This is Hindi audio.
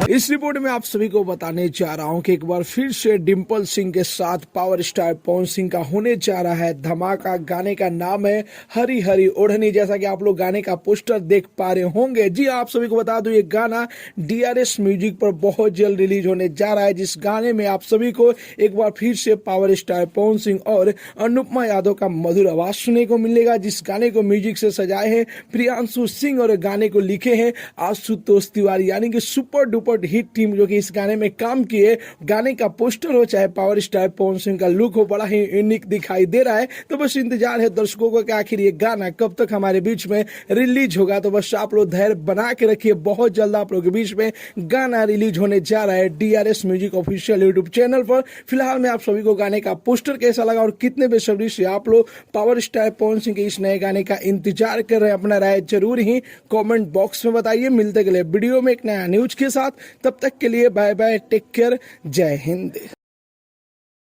इस रिपोर्ट में आप सभी को बताने जा रहा हूं कि एक बार फिर से डिम्पल सिंह के साथ पावर स्टार पवन सिंह का होने जा रहा है धमाका। गाने का नाम है हरी हरी ओढ़नी। जैसा कि आप लोग गाने का पोस्टर देख पा रहे होंगे। जी आप सभी को बता दूं, ये गाना डीआरएस म्यूजिक पर बहुत जल्द रिलीज होने जा रहा है, जिस गाने में आप सभी को एक बार फिर से पावर स्टार पवन सिंह और अनुपमा यादव का मधुर आवाज सुनने को मिलेगा। जिस गाने को म्यूजिक से सजाए हैं प्रियांशु सिंह और गाने को लिखे हैं आशुतोष तिवारी, यानी कि सुपर डुपर हिट टीम जो कि इस गाने में काम किए। गाने का पोस्टर हो चाहे पावर स्टार पवन सिंह का लुक हो, बड़ा ही यूनिक दिखाई दे रहा है। तो बस इंतजार है दर्शकों को कि आखिर ये गाना कब तक हमारे बीच में रिलीज होगा। तो बस आप लोग धैर्य बना के रखिए, बहुत जल्द आप लोगों के बीच में गाना रिलीज होने जा रहा है DRS music official YouTube channel पर। फिलहाल मैं आप सभी को गाने का पोस्टर कैसा लगा और कितने बेसब्री से आप लोग पावर स्टार पवन सिंह के इस नए गाने का इंतजार कर रहे हैं, अपना राय जरूर ही कमेंट बॉक्स में बताइए। मिलते अगले वीडियो में एक नया न्यूज के साथ, तब तक के लिए बाय बाय, टेक केयर, जय हिंद।